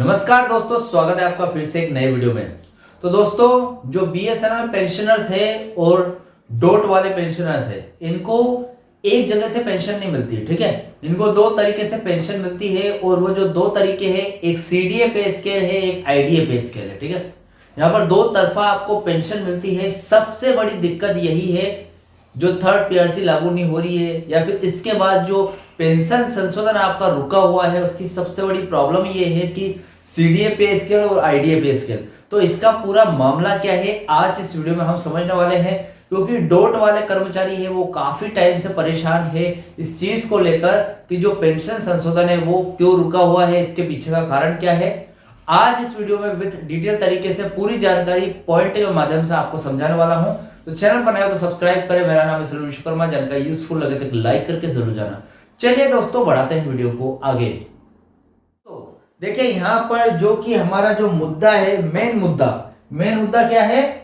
नमस्कार दोस्तों, स्वागत है आपका फिर से एक नए वीडियो में। तो दोस्तों, जो बीएसएनएल पेंशनर्स है और डॉट वाले पेंशनर्स है, इनको एक जगह से पेंशन नहीं मिलती है। ठीक है, इनको दो तरीके से पेंशन मिलती है और वो जो दो तरीके हैं, एक सीडीए पे स्केल है, एक आईडीए पे स्केल है। ठीक है, यहाँ पर दो तरफा आपको पेंशन मिलती है। सबसे बड़ी दिक्कत यही है, जो थर्ड पीआरसी लागू नहीं हो रही है या फिर इसके बाद जो पेंशन संशोधन आपका रुका हुआ है, उसकी सबसे बड़ी प्रॉब्लम ये है कि सीडीए पे स्केल और आईडीए पे स्केल। तो इसका पूरा मामला क्या है, आज इस वीडियो में हम समझने वाले हैं। क्योंकि डॉट वाले कर्मचारी है वो काफी टाइम से परेशान है इस चीज को लेकर कि जो पेंशन संशोधन है वो क्यों रुका हुआ है, इसके पीछे का कारण क्या है। आज इस वीडियो में विद डिटेल तरीके से पूरी जानकारी पॉइंट के माध्यम से आपको समझाने वाला हूं। तो चैनल पर नया तो सब्सक्राइब करें। मेरा नाम है विश्वकर्मा। जानकारी यूजफुल लगे तो लाइक करके जरूर जाना। चलिए दोस्तों, बढ़ाते हैं वीडियो को आगे। तो देखिए, यहाँ पर जो कि हमारा जो मुद्दा है, मेन मुद्दा क्या है,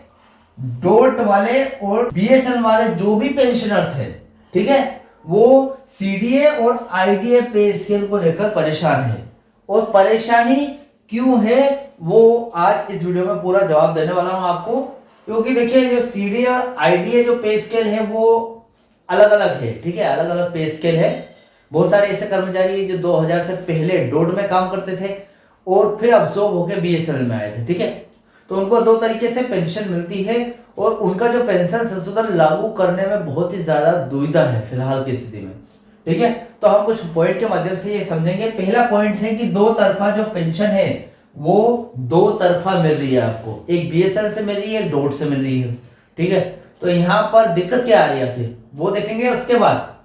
डॉट वाले और बीएसएन वाले जो भी पेंशनर्स है, ठीक है, वो सीडीए और आईडीए पे स्केल को लेकर परेशान है। और परेशानी क्यों है वो आज इस वीडियो में पूरा जवाब देने वाला हूं आपको। क्योंकि देखिए, जो सीडीए और आईडीए जो पे स्केल है वो अलग अलग है। ठीक है, अलग अलग पे स्केल है। बहुत सारे ऐसे कर्मचारी जो 2000 से पहले डॉट में काम करते थे और फिर अब्सॉर्ब होकर बीएसएनएल में आए थे। ठीक है, तो उनको दो तरीके से पेंशन मिलती है और उनका जो पेंशन संशोधन लागू करने में बहुत ही ज्यादा दुविधा है फिलहाल की स्थिति में। ठीक है, तो हम कुछ पॉइंट के माध्यम से ये समझेंगे। पहला पॉइंट है कि दो तरफा जो पेंशन है वो दो तरफा मिल रही है आपको, एक बीएसएनएल से मिल रही है, एक डॉट से मिल रही है। ठीक है, तो यहाँ पर दिक्कत क्या आ रही है आखिर वो देखेंगे। उसके बाद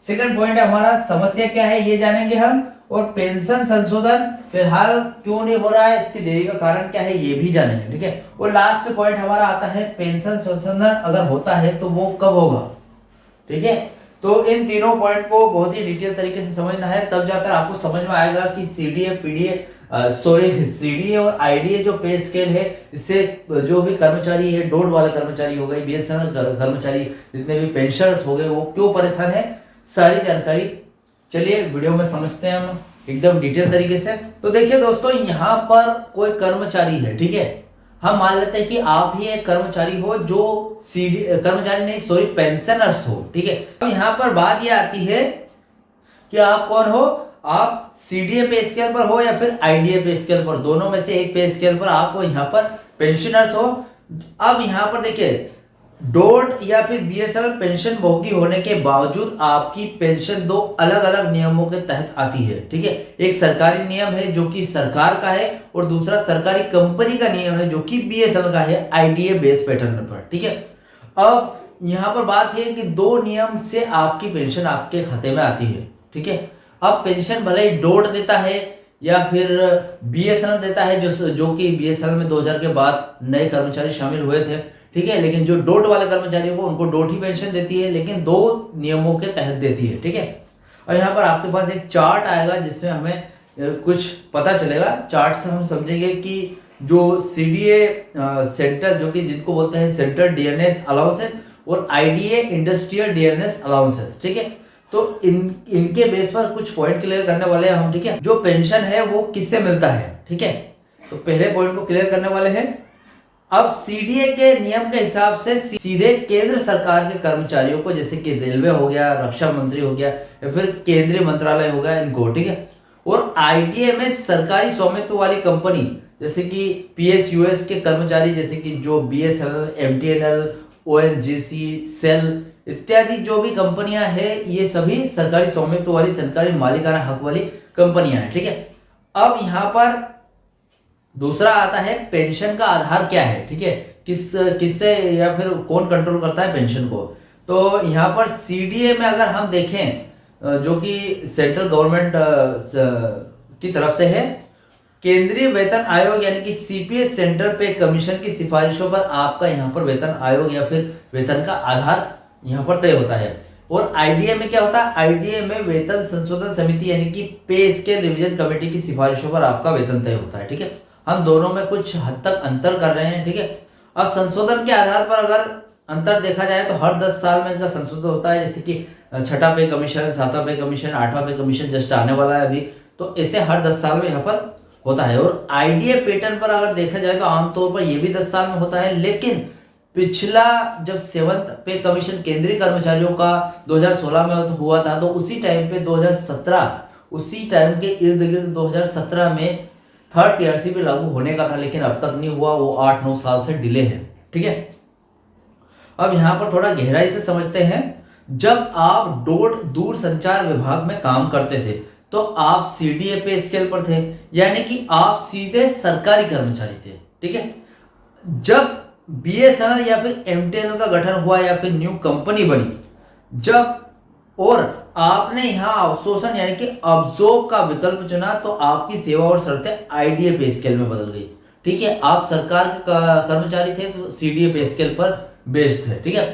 सेकंड पॉइंट है हमारा, समस्या क्या है ये जानेंगे हम। और पेंशन संशोधन फिलहाल क्यों नहीं हो रहा है, इसकी देरी का कारण क्या है ये भी जानेंगे। ठीक है, और लास्ट पॉइंट हमारा आता है, पेंशन संशोधन अगर होता है तो वो कब होगा। ठीक है, तो इन तीनों पॉइंट को बहुत ही डिटेल तरीके से समझना है, तब जाकर आपको समझ में आएगा कि सीडीए और आईडीए जो पे स्केल है, इससे जो भी कर्मचारी है, डॉट वाले कर्मचारी हो गए, बीएसएनएल कर्मचारी, जितने भी पेंशनर्स हो गए, वो क्यों परेशान है, सारी जानकारी चलिए वीडियो में समझते हैं हम एकदम डिटेल तरीके से। तो देखिए दोस्तों, यहाँ पर कोई कर्मचारी है। ठीक है, हम मान लेते हैं कि आप ही एक कर्मचारी हो, जो पेंशनर्स हो। ठीक है, तो यहाँ पर बात ये आती है कि आप कौन हो, आप सीडीए पे स्केल पर हो या फिर आईडीए पे स्केल पर, दोनों में से एक पे स्केल पर आप यहाँ पर पेंशनर्स हो। अब यहाँ पर देखिए, डॉट या फिर बीएसएनएल पेंशन भोगी होने के बावजूद आपकी पेंशन दो अलग अलग नियमों के तहत आती है। ठीक है, एक सरकारी नियम है जो कि सरकार का है और दूसरा सरकारी कंपनी का नियम है जो कि बीएसएनएल का है, आईडीए बेस पैटर्न पर। ठीक है, अब यहाँ पर बात है कि दो नियम से आपकी पेंशन आपके खाते में आती है। ठीक है, अब पेंशन भले ही डॉट देता है या फिर बीएसएनएल देता है, जो कि बीएसएनएल में 2000 के बाद नए कर्मचारी शामिल हुए थे। ठीक है, लेकिन जो डॉट वाले कर्मचारियों को, उनको डॉट ही पेंशन देती है, लेकिन दो नियमों के तहत देती है। ठीक है, और यहाँ पर आपके पास एक चार्ट आएगा जिसमें हमें कुछ पता चलेगा। चार्ट से हम समझेंगे कि जो सीडीए सेंटर, जो कि जिनको बोलते हैं सेंट्रल डीएनएस अलाउंसेस, और आईडीए इंडस्ट्रियल डीएनएस अलाउंसेस। ठीक है, तो इनके बेस पर कुछ पॉइंट क्लियर करने वाले हैं हम। ठीक है, जो पेंशन है वो किससे मिलता है। ठीक है, तो पहले पॉइंट को क्लियर करने वाले हैं। अब सीडीए के नियम के हिसाब से सीधे केंद्र सरकार के कर्मचारियों को, जैसे कि रेलवे हो गया, रक्षा मंत्री हो गया या फिर केंद्रीय मंत्रालय हो गया, इनको। ठीक है, और आईडीए में सरकारी स्वामित्व वाली कंपनी, जैसे कि पीएसयूएस के कर्मचारी, जैसे कि जो बीएसएनएल, एमटीएनएल, ओएनजीसी, सेल इत्यादि जो भी कंपनियां हैं, ये सभी सरकारी स्वामित्व वाली, सरकारी मालिकाना हक वाली कंपनियां हैं। ठीक है, अब यहाँ पर दूसरा आता है, पेंशन का आधार क्या है। ठीक है, किससे या फिर कौन कंट्रोल करता है पेंशन को। तो यहाँ पर सीडीए में अगर हम देखें, जो कि सेंट्रल गवर्नमेंट की तरफ से है, केंद्रीय वेतन आयोग यानी कि सीपीएस, सेंटर पे कमीशन की सिफारिशों पर आपका यहाँ पर वेतन आयोग या फिर वेतन का आधार यहाँ पर तय होता है। और आईडीए में क्या होता है, आईडीए में वेतन संशोधन समिति यानी कि पे स्केल रिवीजन कमेटी की सिफारिशों पर आपका वेतन तय होता है। ठीक है, हम दोनों में कुछ हद तक अंतर कर रहे हैं। ठीक है, अब संशोधन के आधार पर अगर अंतर देखा जाए तो हर 10 साल में इनका संशोधन होता है। जैसे कि छठा पे कमीशन, सातवां पे कमीशन, आठवां पे कमीशन जस्ट आने वाला है अभी, तो ऐसे हर 10 साल में यहाँ पर होता है। और आईडीए पैटर्न पर अगर देखा जाए तो आमतौर पर यह भी 10 साल में होता है, लेकिन पिछला जब 7th पे कमीशन केंद्रीय कर्मचारियों का 2016 में हुआ था, तो उसी टाइम पे 2017 उसी टाइम के इर्द गिर्द 2017 में थर्ड पीआरसी पे लागू होने का था, लेकिन अब तक नहीं हुआ, वो 8-9 साल से डिले है। ठीक है, अब यहां पर थोड़ा गहराई से समझते हैं। जब आप दूर संचार विभाग में काम करते थे तो आप सीडीए पे स्केल पर थे, यानी कि आप सीधे सरकारी कर्मचारी थे। ठीक है, जब बीएसएनएल या फिर एमटीएनएल का गठन हुआ या फिर न्यू कंपनी बनी, जब और आपने यहां आउटसोर्सिंग यानी कि अब्जॉर्ब का विकल्प चुना, तो आपकी सेवा और शर्तें आईडीए पे स्केल में बदल गई। ठीक है, आप सरकार के कर्मचारी थे तो सीडीए पे स्केल पर बेस्ड थे। ठीक है,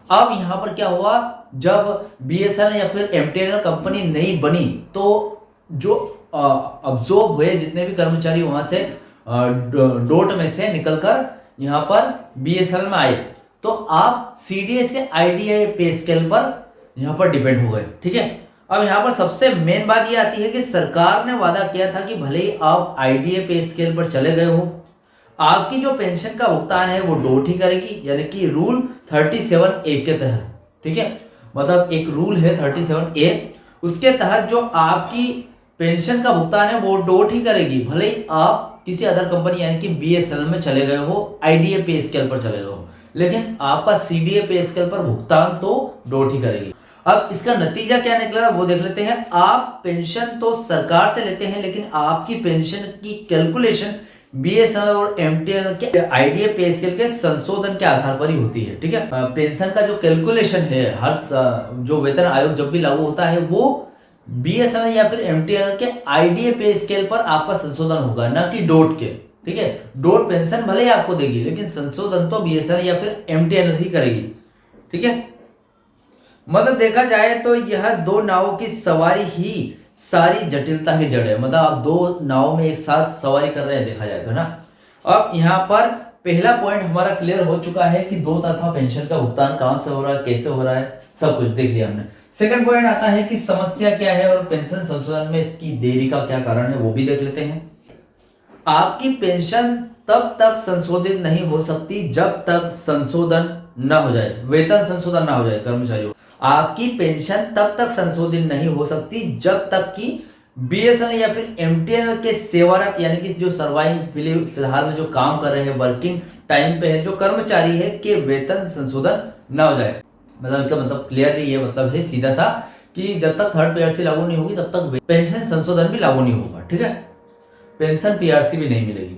अब यहां पर क्या हुआ, जब बीएसएनएल या फिर एमटीएनएल कंपनी नई बनी, तो जो अब्जॉर्ब हुए जितने भी कर्मचारी वहां से डोट में से निकलकर यहां पर बीएसएनएल में आए, तो आप सीडीए से आईडीए पे स्केल पर यहां पर डिपेंड हो गए। ठीक है, अब यहां पर सबसे मेन बात यह आती है कि सरकार ने वादा किया था कि भले ही आप आईडीए पे स्केल पर चले गए हो, आपकी जो पेंशन का भुगतान है वो डोट ही करेगी, यानी कि रूल 37A के तहत। ठीक है, मतलब एक रूल है 37A, उसके तहत जो आपकी पेंशन का भुगतान है वो डोट ही करेगी, भले ही आप किसी अदर कंपनी यानी कि बीएसएनएल में चले गए हो, आईडीए पे स्केल पर चले गए हो, लेकिन आपका सीडीए पे स्केल पर भुगतान तो डोट ही करेगी। अब इसका नतीजा क्या निकला वो देख लेते हैं। आप पेंशन तो सरकार से लेते हैं, लेकिन आपकी पेंशन की कैलकुलेशन बीएसएनएल और एमटीएनएल के आईडीए पे स्केल के संशोधन के आधार पर ही होती है। ठीक है, पेंशन का जो कैलकुलेशन है, हर जो वेतन आयोग जब भी लागू होता है, वो बीएसएनएल या फिर एमटीएनएल के आईडीए पे स्केल पर आपका संशोधन होगा, ना कि डोट के। ठीक है, डोट पेंशन भले ही आपको देगी, लेकिन संशोधन तो बीएसएनएल या फिर एमटीएनएल ही करेगी। ठीक है, मतलब देखा जाए तो यह दो नावों की सवारी ही सारी जटिलता की जड़ है। मतलब आप दो नावों में एक साथ सवारी कर रहे हैं, देखा जाए तो ना। अब यहाँ पर पहला पॉइंट हमारा क्लियर हो चुका है कि दो तरफा पेंशन का भुगतान कहां से हो रहा है, कैसे हो रहा है, सब कुछ देख लिया हमने। सेकंड पॉइंट आता है कि समस्या क्या है और पेंशन संशोधन में इसकी देरी का क्या कारण है, वो भी देख लेते हैं। आपकी पेंशन तब तक संशोधित नहीं हो सकती जब तक संशोधन न हो जाए, वेतन संशोधन ना हो जाए कर्मचारियों। आपकी पेंशन तब तक संशोधित नहीं हो सकती जब तक कि बीएसएनएल या फिर एमटीएनएल के सेवारत यानी कि जो सर्वाइव फिलहाल में जो काम कर रहे हैं, वर्किंग टाइम पे है, जो कर्मचारी है, के वेतन संशोधन न हो जाए। मतलब इसका मतलब क्लियरली ये मतलब है सीधा सा कि जब तक थर्ड पीआरसी लागू नहीं होगी तब तक पेंशन संशोधन भी लागू नहीं होगा। ठीक है, पेंशन पीआरसी भी नहीं मिलेगी।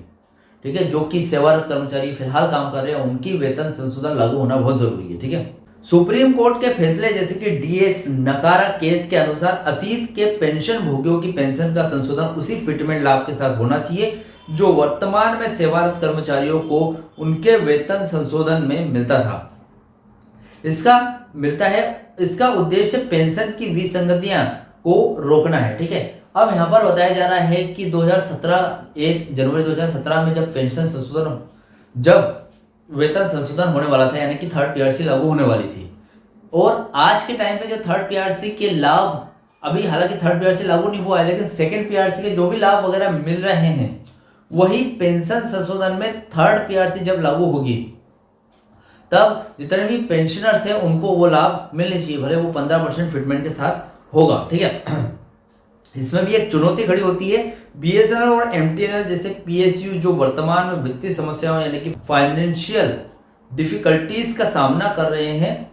ठीक है, जो कि सेवारत कर्मचारी फिलहाल काम कर रहे हैं उनकी वेतन संशोधन लागू होना बहुत जरूरी है। ठीक है, सुप्रीम कोर्ट के फैसले जैसे कि डीएस नकारा केस के अनुसार अतीत के पेंशन भोगियों की पेंशन का संशोधन उसी फिटमेंट लाभ के साथ होना चाहिए जो वर्तमान में सेवारत कर्मचारियों को उनके वेतन संशोधन में मिलता था। इसका उद्देश्य पेंशन की विसंगतियां को रोकना है। ठीक है, अब यहां पर बताया जा रहा है कि 1 जनवरी 2017 में जब पेंशन संशोधन, जब वेतन संशोधन होने वाला था, यानी कि थर्ड पीआरसी लागू होने वाली थी, और आज के टाइम पे जो थर्ड पीआरसी के लाभ, अभी हालांकि थर्ड पीआरसी लागू नहीं हुआ है, लेकिन सेकंड पीआरसी के जो भी लाभ वगैरह मिल रहे हैं वही पेंशन संशोधन में थर्ड पीआरसी जब लागू होगी तब जितने भी पेंशनर्स हैं उनको वो लाभ मिलने चाहिए, भले वो 15% फिटमेंट के साथ होगा। ठीक है, इसमें भी एक चुनौती खड़ी होती है। बीएसएनएल और एमटीएनएल जैसे पीएसयू जो वर्तमान में वित्तीय समस्याओं यानी कि फाइनेंशियल डिफिकल्टीज का सामना कर रहे हैं,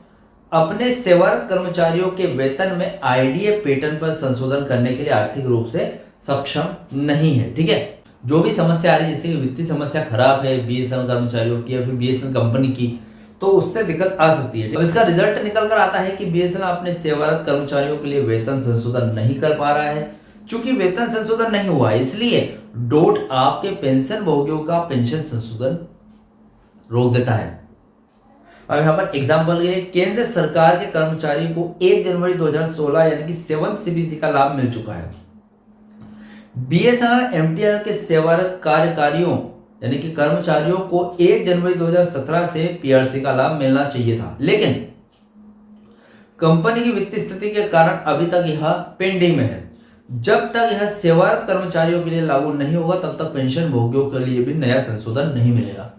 अपने सेवारत कर्मचारियों के वेतन में आईडीए पैटर्न पर संशोधन करने के लिए आर्थिक रूप से सक्षम नहीं है। ठीक है, जो भी समस्या आ रही है, जैसे वित्तीय समस्या खराब है बीएसएनएल कर्मचारियों की या फिर बीएसएनएल कंपनी की, तो उससे दिक्कत आ सकती है। अब इसका रिजल्ट निकल कर आता है कि बीएसएनएल अपने सेवारत कर्मचारियों के लिए वेतन संशोधन नहीं कर पा रहा है। चूंकि वेतन संशोधन नहीं हुआ है, इसलिए डोट आपके पेंशन भोगियों का पेंशन संशोधन रोक देता है। अब यहां पर एग्जाम्पल के लिए केंद्र सरकार के कर्मचारी को 1 जनवरी 2016 यानी कि 7th सीबीसी का लाभ मिल चुका है। बीएसएनएल एमटीएनएल के सेवारत कार्यकारियों यानी कि कर्मचारियों को 1 जनवरी 2017 से पीआरसी का लाभ मिलना चाहिए था, लेकिन कंपनी की वित्तीय स्थिति के कारण अभी तक यह पेंडिंग में है। जब तक यह सेवारत कर्मचारियों के लिए लागू नहीं होगा तब तक पेंशन भोगियों के लिए भी नया संशोधन नहीं मिलेगा।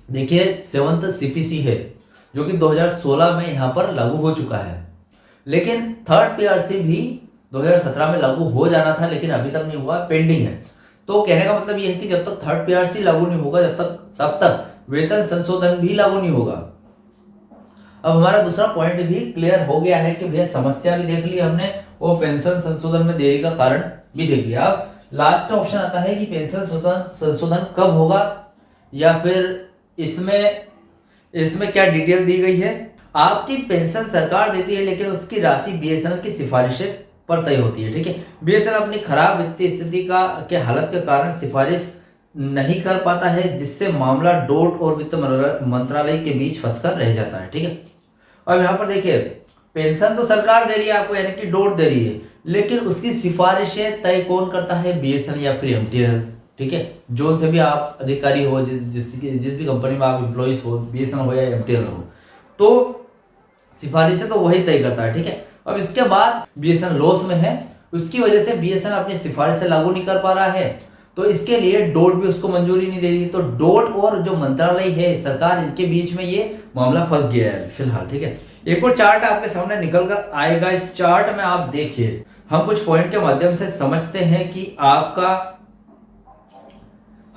देखिए 7th सीपीसी है जो कि 2016 में यहां पर लागू हो चुका है, लेकिन 3rd पीआरसी भी 2017 में लागू हो जाना था, लेकिन अभी तक नहीं हुआ, पेंडिंग है। तो कहने का मतलब यह है कि जब तक 3rd पीआरसी लागू नहीं होगा तब तक वेतन संशोधन भी लागू नहीं होगा। अब हमारा दूसरा पॉइंट भी क्लियर हो गया है कि भैया समस्या भी देख ली हमने और पेंशन संशोधन में देरी का कारण भी देख लिया। अब लास्ट ऑप्शन आता है कि पेंशन संशोधन कब होगा या फिर इसमें क्या डिटेल दी गई है। आपकी पेंशन सरकार देती है, लेकिन उसकी राशि बीएसएनएल की सिफारिशें पर तय होती है। ठीक है, बीएसएनएल अपनी खराब वित्तीय स्थिति के हालत के कारण सिफारिश नहीं कर पाता है, जिससे मामला डोट और वित्त मंत्रालय के बीच फंसकर रह जाता है। ठीक है, अब यहाँ पर देखिए पेंशन तो सरकार दे रही है आपको, यानी कि डोट दे रही है, लेकिन उसकी सिफारिशें तय कौन करता है? बीएसएनएल या फिर एमटीएनएल। ठीक है, जो से भी आप अधिकारी हो, जिस भी कंपनी में आप एम्प्लॉइज हो, बीएसएनएल हो या एमटीएनएल हो, तो सिफारिशें तो वही तय करता है। ठीक है, अब इसके बाद बीएसएनएल लॉस में है, उसकी वजह से बीएसएनएल अपनी सिफारिशें लागू नहीं कर पा रहा है, तो इसके लिए डोट भी उसको मंजूरी नहीं दे रही। तो डोट और जो मंत्रालय है सरकार, इनके बीच में ये मामला फंस गया है फिलहाल। ठीक है, एक और चार्ट आपके सामने निकल कर आएगा। इस चार्ट में आप देखिए, हम कुछ पॉइंट के माध्यम से समझते हैं कि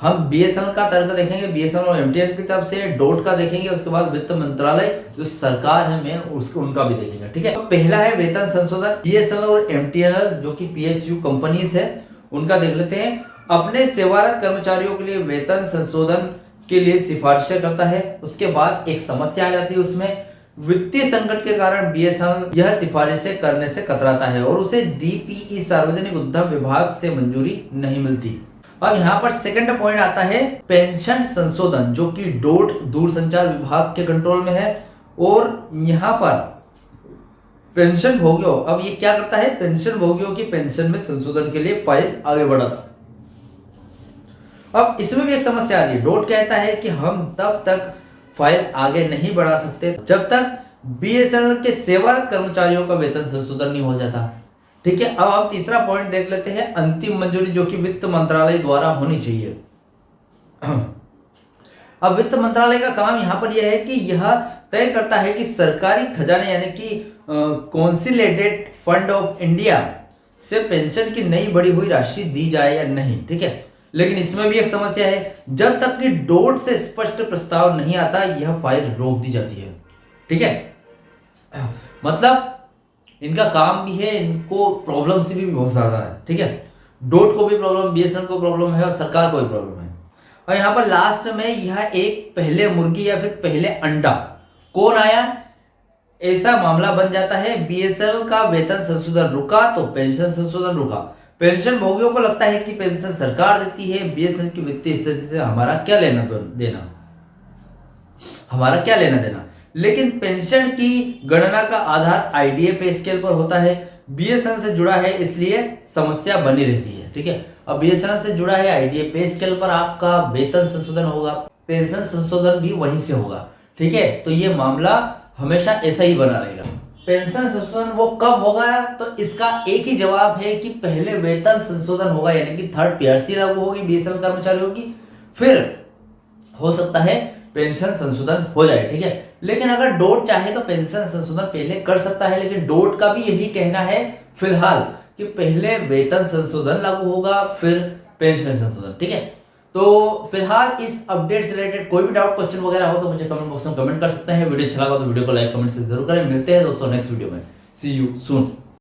हम बीएसएनएल का तर्क देखेंगे, बीएसएनएल और एमटीएनएल की तरफ से, डोट का देखेंगे, उसके बाद वित्त मंत्रालय जो सरकार है मेन उनका भी देखेंगे। ठीक है, तो पहला है वेतन संशोधन। बीएसएनएल और एमटीएनएल जो कि पीएसयू कंपनीज है, उनका देख लेते हैं। अपने सेवारत कर्मचारियों के लिए वेतन संशोधन के लिए सिफारिशें करता है। उसके बाद एक समस्या आ जाती है, उसमें वित्तीय संकट के कारण बीएसएनएल यह सिफारिशें करने से कतराता है और उसे डीपीई सार्वजनिक उद्यम विभाग से मंजूरी नहीं मिलती। अब यहाँ पर सेकंड पॉइंट आता है पेंशन संशोधन, जो कि डोट दूरसंचार विभाग के कंट्रोल में है, और यहाँ पर पेंशन भोगियों, अब ये क्या करता है? पेंशन भोगियों की पेंशन में संशोधन के लिए फाइल आगे बढ़ाता। अब इसमें भी एक समस्या आ रही है। डोट कहता है कि हम तब तक फाइल आगे नहीं बढ़ा सकते जब तक बीएसएनएल के सेवारत कर्मचारियों का वेतन संशोधन नहीं हो जाता। ठीक है, अब हम तीसरा पॉइंट देख लेते हैं, अंतिम मंजूरी, जो कि वित्त मंत्रालय द्वारा होनी चाहिए। अब वित्त मंत्रालय का काम यहां पर यह है कि यह तय करता है कि सरकारी खजाने यानी कि कॉन्सिलेटेड फंड ऑफ इंडिया से पेंशन की नई बढ़ी हुई राशि दी जाए या नहीं। ठीक है, लेकिन इसमें भी एक समस्या है, जब तक कि डोट से स्पष्ट प्रस्ताव नहीं आता यह फाइल रोक दी जाती है। ठीक है, मतलब इनका काम भी है, इनको प्रॉब्लम से भी बहुत ज्यादा है। ठीक है, डोट को भी प्रॉब्लम, बीएसएनएल को प्रॉब्लम है और सरकार को भी प्रॉब्लम है। और यहाँ पर लास्ट में यह एक पहले मुर्गी या फिर पहले अंडा कौन आया, ऐसा मामला बन जाता है। बीएसएनएल का वेतन संशोधन रुका तो पेंशन संशोधन रुका। पेंशन भोगियों को लगता है कि पेंशन सरकार देती है, बीएसएनएल की वित्तीय स्थिति से हमारा क्या लेना देना, हमारा क्या लेना देना। लेकिन पेंशन की गणना का आधार आईडीए पे स्केल पर होता है, बीएसएनएल से जुड़ा है, इसलिए समस्या बनी रहती है। ठीक है, अब बीएसएनएल से जुड़ा है, आईडीए पे स्केल पर आपका वेतन संशोधन होगा, पेंशन संशोधन भी वहीं से होगा। ठीक है, तो ये मामला हमेशा ऐसा ही बना रहेगा। पेंशन संशोधन वो कब होगा, तो इसका एक ही जवाब है कि पहले वेतन संशोधन होगा, यानी कि 3rd पीआरसी लागू होगी बीएसएनएल कर्मचारियों की, फिर हो सकता है पेंशन संशोधन हो जाए। ठीक है, लेकिन अगर डोट चाहे तो पेंशन संशोधन पहले कर सकता है, लेकिन डोट का भी यही कहना है फिलहाल कि पहले वेतन संशोधन लागू होगा फिर पेंशन संशोधन। ठीक है, तो फिलहाल इस अपडेट से रिलेटेड कोई भी डाउट, क्वेश्चन वगैरह हो तो मुझे कमेंट बॉक्स में कमेंट कर सकते हैं। वीडियो अच्छा लगा तो वीडियो को लाइक कमेंट से जरूर करें। मिलते हैं दोस्तों नेक्स्ट वीडियो में। सी यू सून।